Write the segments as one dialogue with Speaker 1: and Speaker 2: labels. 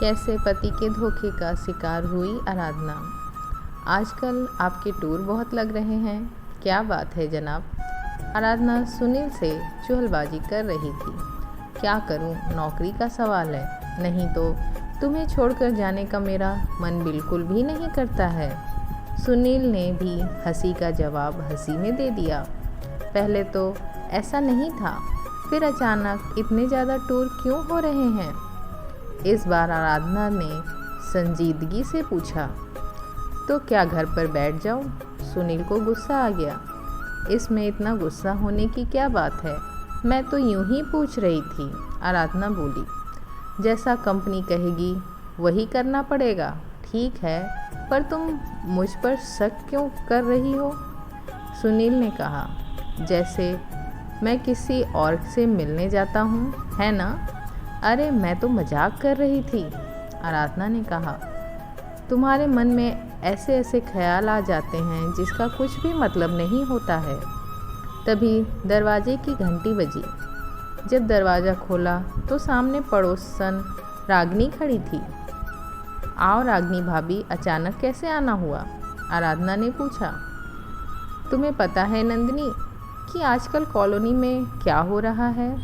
Speaker 1: कैसे पति के धोखे का शिकार हुई आराधना। आजकल आपके टूर बहुत लग रहे हैं। क्या बात है जनाब। आराधना सुनील से चुहलबाजी कर रही थी। क्या करूं, नौकरी का सवाल है, नहीं तो तुम्हें छोड़कर जाने का मेरा मन बिल्कुल भी नहीं करता है। सुनील ने भी हंसी का जवाब हंसी में दे दिया। पहले तो ऐसा नहीं था, फिर अचानक इतने ज़्यादा टूर क्यों हो रहे हैं। इस बार आराधना ने संजीदगी से पूछा। तो क्या घर पर बैठ जाऊं? सुनील को गुस्सा आ गया। इसमें इतना गुस्सा होने की क्या बात है, मैं तो यूं ही पूछ रही थी। आराधना बोली, जैसा कंपनी कहेगी वही करना पड़ेगा। ठीक है, पर तुम मुझ पर शक क्यों कर रही हो? सुनील ने कहा, जैसे मैं किसी और से मिलने जाता हूँ, है ना? अरे मैं तो मजाक कर रही थी। आराधना ने कहा, तुम्हारे मन में ऐसे ऐसे ख्याल आ जाते हैं जिसका कुछ भी मतलब नहीं होता है। तभी दरवाजे की घंटी बजी। जब दरवाज़ा खोला तो सामने पड़ोसन रागनी खड़ी थी। आओ रागनी भाभी, अचानक कैसे आना हुआ? आराधना ने पूछा। तुम्हें पता है नंदिनी कि आजकल कॉलोनी में क्या हो रहा है?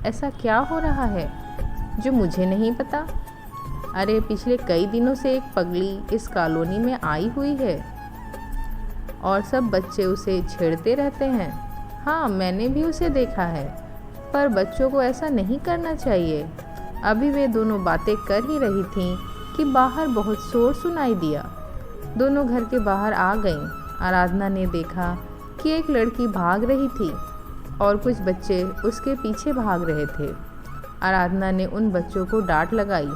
Speaker 1: ऐसा क्या हो रहा है जो मुझे नहीं पता? अरे पिछले कई दिनों से एक पगली इस कॉलोनी में आई हुई है और सब बच्चे उसे छेड़ते रहते हैं। हाँ, मैंने भी उसे देखा है, पर बच्चों को ऐसा नहीं करना चाहिए। अभी वे दोनों बातें कर ही रही थीं कि बाहर बहुत शोर सुनाई दिया। दोनों घर के बाहर आ गईं। आराधना ने देखा कि एक लड़की भाग रही थी और कुछ बच्चे उसके पीछे भाग रहे थे। आराधना ने उन बच्चों को डांट लगाई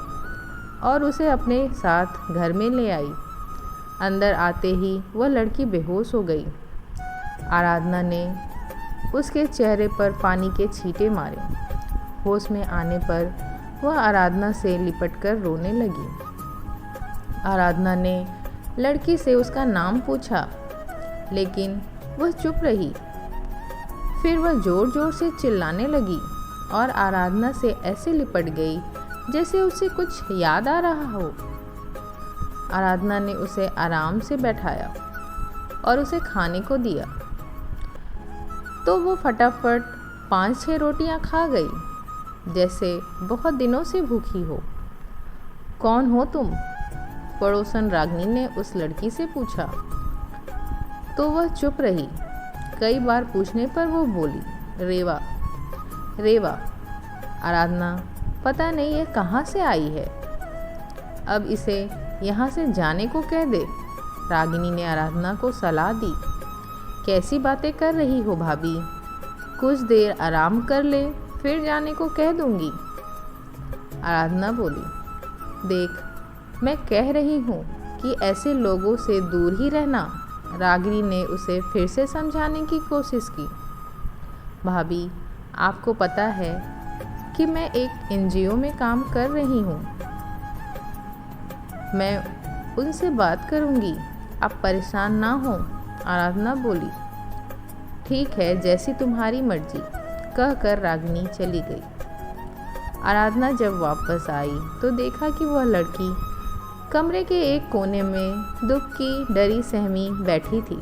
Speaker 1: और उसे अपने साथ घर में ले आई। अंदर आते ही वह लड़की बेहोश हो गई। आराधना ने उसके चेहरे पर पानी के छींटे मारे। होश में आने पर वह आराधना से लिपटकर रोने लगी। आराधना ने लड़की से उसका नाम पूछा, लेकिन वह चुप रही। फिर वह ज़ोर ज़ोर से चिल्लाने लगी और आराधना से ऐसे लिपट गई जैसे उसे कुछ याद आ रहा हो। आराधना ने उसे आराम से बैठाया और उसे खाने को दिया तो वो फटाफट 5-6 रोटियां खा गई, जैसे बहुत दिनों से भूखी हो। कौन हो तुम? पड़ोसन रागनी ने उस लड़की से पूछा। तो वह चुप रही। कई बार पूछने पर वो बोली, रेवा। रेवा। आराधना, पता नहीं ये कहाँ से आई है, अब इसे यहाँ से जाने को कह दे। रागिनी ने आराधना को सलाह दी। कैसी बातें कर रही हो भाभी, कुछ देर आराम कर ले, फिर जाने को कह दूंगी। आराधना बोली, देख मैं कह रही हूँ कि ऐसे लोगों से दूर ही रहना। रागिनी ने उसे फिर से समझाने की कोशिश की। भाभी, आपको पता है कि मैं एक एनजीओ में काम कर रही हूँ, मैं उनसे बात करूँगी, आप परेशान ना हो। आराधना बोली, ठीक है, जैसी तुम्हारी मर्जी, कहकर रागिनी चली गई। आराधना जब वापस आई तो देखा कि वह लड़की कमरे के एक कोने में दुख की डरी सहमी बैठी थी।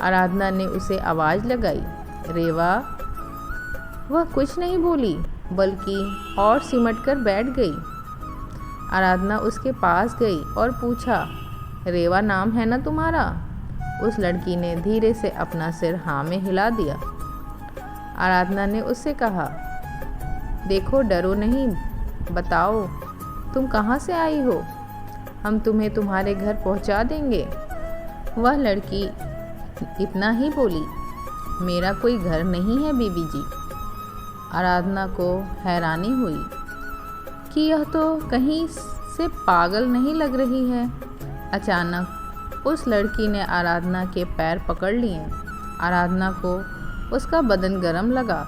Speaker 1: आराधना ने उसे आवाज़ लगाई, रेवा। वह कुछ नहीं बोली, बल्कि और सिमट कर बैठ गई। आराधना उसके पास गई और पूछा, रेवा नाम है ना तुम्हारा? उस लड़की ने धीरे से अपना सिर हाँ में हिला दिया। आराधना ने उससे कहा, देखो डरो नहीं, बताओ तुम कहाँ से आई हो, हम तुम्हें तुम्हारे घर पहुँचा देंगे। वह लड़की इतना ही बोली, मेरा कोई घर नहीं है बीबी जी। आराधना को हैरानी हुई कि यह तो कहीं से पागल नहीं लग रही है। अचानक उस लड़की ने आराधना के पैर पकड़ लिए। आराधना को उसका बदन गर्म लगा।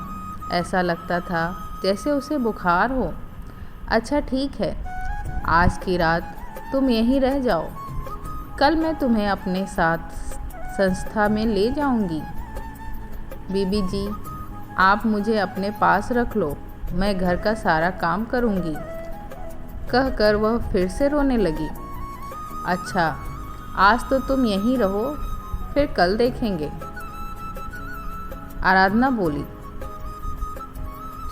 Speaker 1: ऐसा लगता था जैसे उसे बुखार हो। अच्छा ठीक है, आज की रात तुम यहीं रह जाओ, कल मैं तुम्हें अपने साथ संस्था में ले जाऊंगी। बीबी जी, आप मुझे अपने पास रख लो, मैं घर का सारा काम करूंगी। कहकर वह फिर से रोने लगी। अच्छा, आज तो तुम यहीं रहो, फिर कल देखेंगे, आराधना बोली।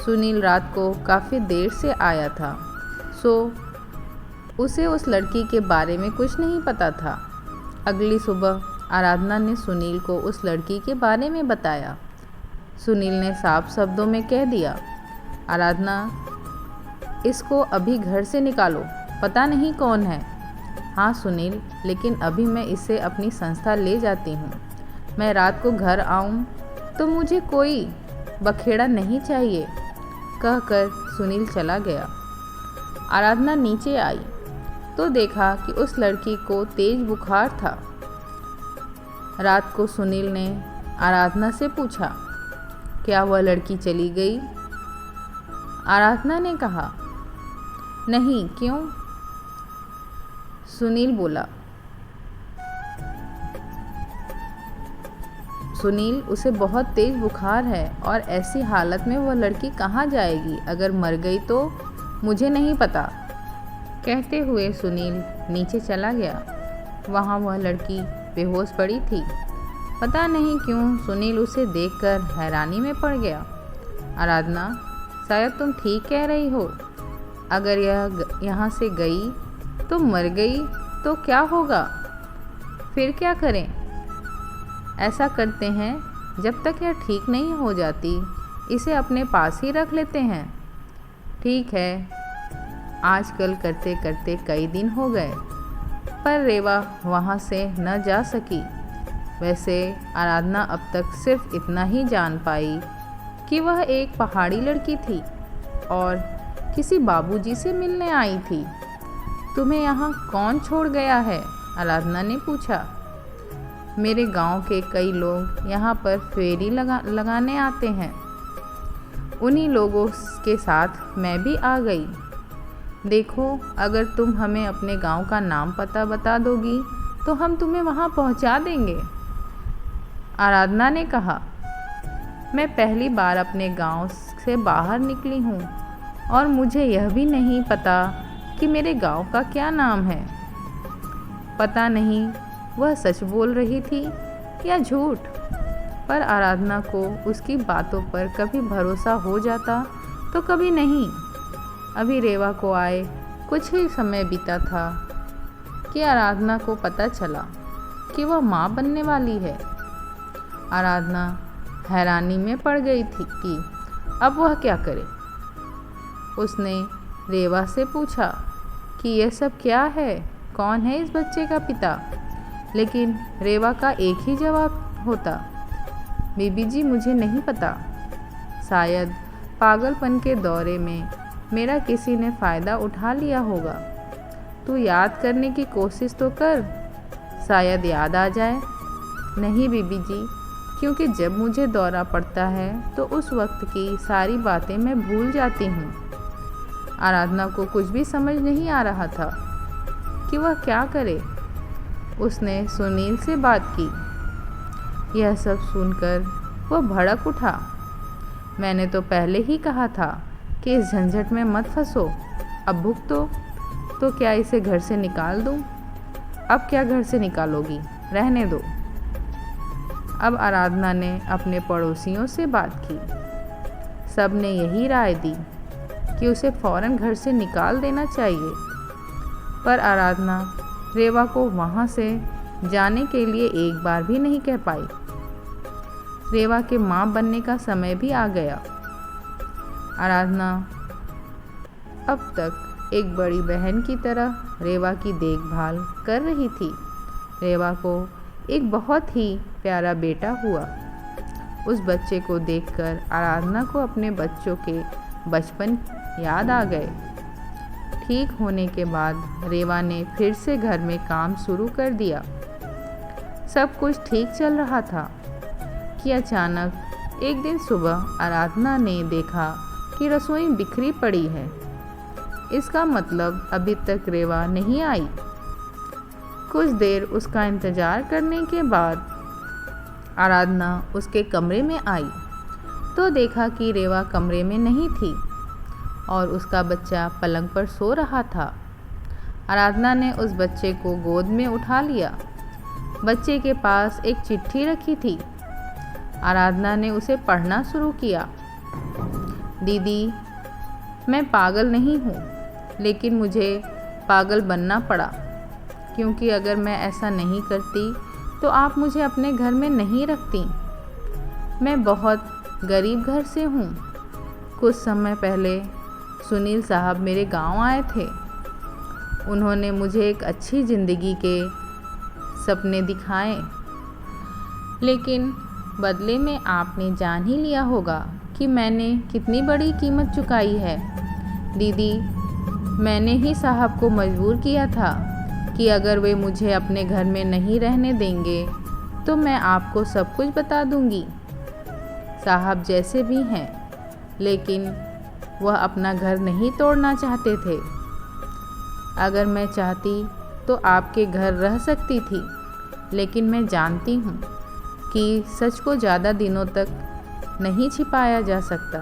Speaker 1: सुनील रात को काफ़ी देर से आया था, सो उसे उस लड़की के बारे में कुछ नहीं पता था। अगली सुबह आराधना ने सुनील को उस लड़की के बारे में बताया। सुनील ने साफ शब्दों में कह दिया, आराधना, इसको अभी घर से निकालो, पता नहीं कौन है। हाँ सुनील, लेकिन अभी मैं इसे अपनी संस्था ले जाती हूँ। मैं रात को घर आऊँ तो मुझे कोई बखेड़ा नहीं चाहिए, कहकर सुनील चला गया। आराधना नीचे आई तो देखा कि उस लड़की को तेज बुखार था। रात को सुनील ने आराधना से पूछा, क्या वह लड़की चली गई? आराधना ने कहा, नहीं, क्यों? सुनील बोला, सुनील, उसे बहुत तेज बुखार है और ऐसी हालत में वह लड़की कहाँ जाएगी? अगर मर गई तो मुझे नहीं पता। कहते हुए सुनील नीचे चला गया। वहाँ वह लड़की बेहोश पड़ी थी। पता नहीं क्यों सुनील उसे देखकर हैरानी में पड़ गया। आराधना, शायद तुम ठीक कह रही हो। अगर यह यहाँ से गई तो मर गई तो क्या होगा? फिर क्या करें? ऐसा करते हैं, जब तक यह ठीक नहीं हो जाती इसे अपने पास ही रख लेते हैं। ठीक है। आजकल करते करते कई दिन हो गए, पर रेवा वहाँ से न जा सकी। वैसे आराधना अब तक सिर्फ इतना ही जान पाई कि वह एक पहाड़ी लड़की थी और किसी बाबूजी से मिलने आई थी। तुम्हें यहाँ कौन छोड़ गया है? आराधना ने पूछा। मेरे गांव के कई लोग यहाँ पर फेरी लगाने आते हैं। उन्हीं लोगों के साथ मैं भी आ गई। देखो, अगर तुम हमें अपने गांव का नाम पता बता दोगी तो हम तुम्हें वहाँ पहुँचा देंगे, आराधना ने कहा। मैं पहली बार अपने गांव से बाहर निकली हूँ और मुझे यह भी नहीं पता कि मेरे गांव का क्या नाम है। पता नहीं वह सच बोल रही थी या झूठ, पर आराधना को उसकी बातों पर कभी भरोसा हो जाता तो कभी नहीं। अभी रेवा को आए कुछ ही समय बीता था कि आराधना को पता चला कि वह माँ बनने वाली है। आराधना हैरानी में पड़ गई थी कि अब वह क्या करे। उसने रेवा से पूछा कि यह सब क्या है, कौन है इस बच्चे का पिता? लेकिन रेवा का एक ही जवाब होता, बीबी जी, मुझे नहीं पता। शायद पागलपन के दौरे में मेरा किसी ने फ़ायदा उठा लिया होगा। तू याद करने की कोशिश तो कर, शायद याद आ जाए। नहीं बीबी जी, क्योंकि जब मुझे दौरा पड़ता है तो उस वक्त की सारी बातें मैं भूल जाती हूँ। आराधना को कुछ भी समझ नहीं आ रहा था कि वह क्या करे। उसने सुनील से बात की। यह सब सुनकर वह भड़क उठा। मैंने तो पहले ही कहा था कि इस झंझट में मत फंसो। अब भुगतो तो क्या इसे घर से निकाल दूँ? अब क्या घर से निकालोगी? रहने दो। अब आराधना ने अपने पड़ोसियों से बात की। सब ने यही राय दी कि उसे फ़ौरन घर से निकाल देना चाहिए, पर आराधना रेवा को वहाँ से जाने के लिए एक बार भी नहीं कह पाई। रेवा के माँ बनने का समय भी आ गया। आराधना अब तक एक बड़ी बहन की तरह रेवा की देखभाल कर रही थी। रेवा को एक बहुत ही प्यारा बेटा हुआ। उस बच्चे को देखकर आराधना को अपने बच्चों के बचपन याद आ गए। ठीक होने के बाद रेवा ने फिर से घर में काम शुरू कर दिया। सब कुछ ठीक चल रहा था कि अचानक एक दिन सुबह आराधना ने देखा कि रसोई बिखरी पड़ी है। इसका मतलब अभी तक रेवा नहीं आई। कुछ देर उसका इंतज़ार करने के बाद आराधना उसके कमरे में आई तो देखा कि रेवा कमरे में नहीं थी। और उसका बच्चा पलंग पर सो रहा था। आराधना ने उस बच्चे को गोद में उठा लिया। बच्चे के पास एक चिट्ठी रखी थी। आराधना ने उसे पढ़ना शुरू किया। दीदी, मैं पागल नहीं हूँ, लेकिन मुझे पागल बनना पड़ा, क्योंकि अगर मैं ऐसा नहीं करती तो आप मुझे अपने घर में नहीं रखती। मैं बहुत गरीब घर से हूँ। कुछ समय पहले सुनील साहब मेरे गांव आए थे। उन्होंने मुझे एक अच्छी ज़िंदगी के सपने दिखाए, लेकिन बदले में आपने जान ही लिया होगा कि मैंने कितनी बड़ी कीमत चुकाई है। दीदी, मैंने ही साहब को मजबूर किया था कि अगर वे मुझे अपने घर में नहीं रहने देंगे तो मैं आपको सब कुछ बता दूंगी। साहब जैसे भी हैं, लेकिन वह अपना घर नहीं तोड़ना चाहते थे। अगर मैं चाहती तो आपके घर रह सकती थी, लेकिन मैं जानती हूँ कि सच को ज़्यादा दिनों तक नहीं छिपाया जा सकता।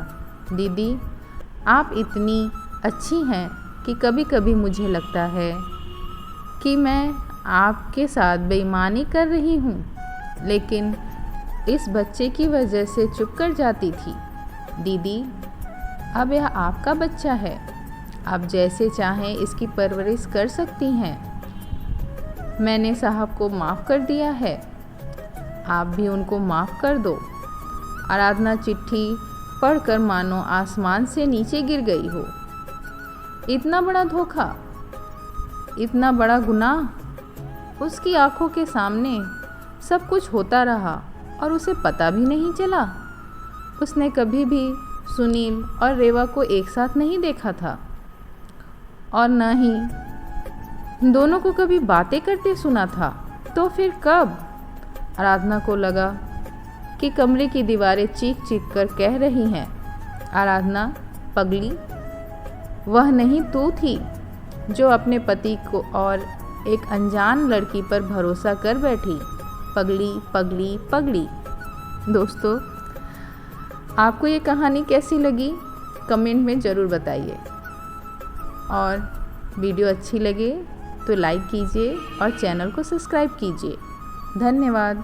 Speaker 1: दीदी, आप इतनी अच्छी हैं कि कभी कभी मुझे लगता है कि मैं आपके साथ बेईमानी कर रही हूँ, लेकिन इस बच्चे की वजह से चुप कर जाती थी। दीदी, अब यह आपका बच्चा है। आप जैसे चाहें इसकी परवरिश कर सकती हैं। मैंने साहब को माफ़ कर दिया है, आप भी उनको माफ़ कर दो। आराधना चिट्ठी पढ़कर मानो आसमान से नीचे गिर गई हो। इतना बड़ा धोखा, इतना बड़ा गुनाह। उसकी आंखों के सामने सब कुछ होता रहा और उसे पता भी नहीं चला। उसने कभी भी सुनील और रेवा को एक साथ नहीं देखा था, और न ही दोनों को कभी बातें करते सुना था। तो फिर कब? आराधना को लगा कि कमरे की दीवारें चीख चीख कर कह रही हैं, आराधना पगली, वह नहीं तू थी जो अपने पति को और एक अनजान लड़की पर भरोसा कर बैठी। पगली पगली पगली। दोस्तों, आपको ये कहानी कैसी लगी कमेंट में ज़रूर बताइए, और वीडियो अच्छी लगे तो लाइक कीजिए और चैनल को सब्सक्राइब कीजिए। धन्यवाद।